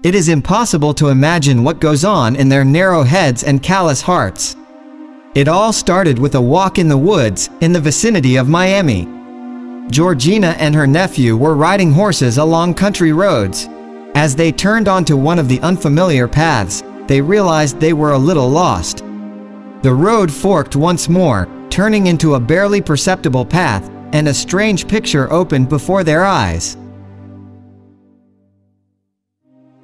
It is impossible to imagine what goes on in their narrow heads and callous hearts. It all started with a walk in the woods, in the vicinity of Miami. Georgina and her nephew were riding horses along country roads. As they turned onto one of the unfamiliar paths, they realized they were a little lost. The road forked once more, turning into a barely perceptible path, and a strange picture opened before their eyes.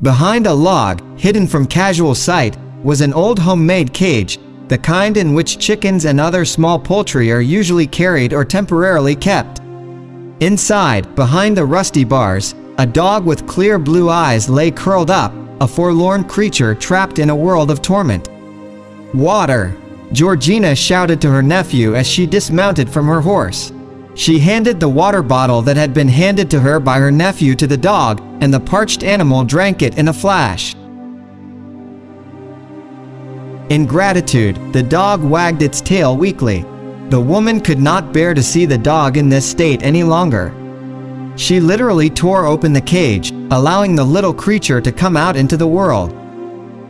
Behind a log, hidden from casual sight, was an old homemade cage, the kind in which chickens and other small poultry are usually carried or temporarily kept. Inside, behind the rusty bars, a dog with clear blue eyes lay curled up, a forlorn creature trapped in a world of torment. "Water!" Georgina shouted to her nephew as she dismounted from her horse. She handed the water bottle that had been handed to her by her nephew to the dog, and the parched animal drank it in a flash. In gratitude, the dog wagged its tail weakly. The woman could not bear to see the dog in this state any longer. She literally tore open the cage, allowing the little creature to come out into the world.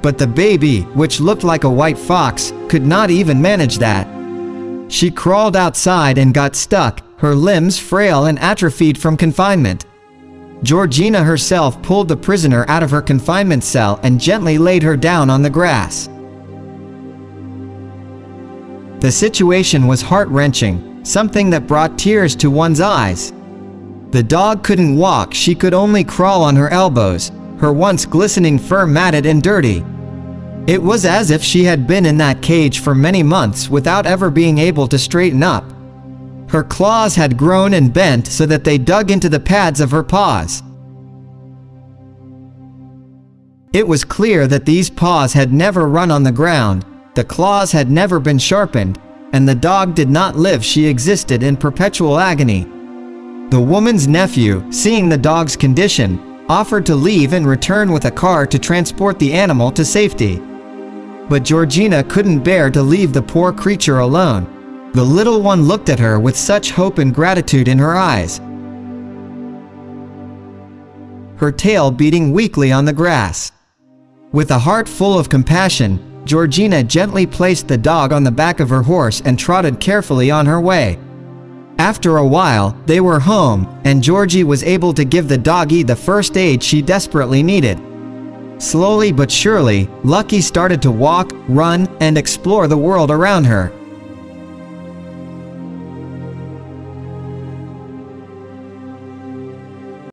But the baby, which looked like a white fox, could not even manage that. She crawled outside and got stuck, her limbs frail and atrophied from confinement. Georgina herself pulled the prisoner out of her confinement cell and gently laid her down on the grass. The situation was heart-wrenching, something that brought tears to one's eyes. The dog couldn't walk, she could only crawl on her elbows, her once glistening fur matted and dirty. It was as if she had been in that cage for many months without ever being able to straighten up. Her claws had grown and bent so that they dug into the pads of her paws. It was clear that these paws had never run on the ground, the claws had never been sharpened, and the dog did not live, she existed in perpetual agony. The woman's nephew, seeing the dog's condition, offered to leave and return with a car to transport the animal to safety. But Georgina couldn't bear to leave the poor creature alone. The little one looked at her with such hope and gratitude in her eyes, her tail beating weakly on the grass. With a heart full of compassion, Georgina gently placed the dog on the back of her horse and trotted carefully on her way. After a while, they were home, and Georgie was able to give the doggy the first aid she desperately needed. Slowly but surely, Lucky started to walk, run, and explore the world around her.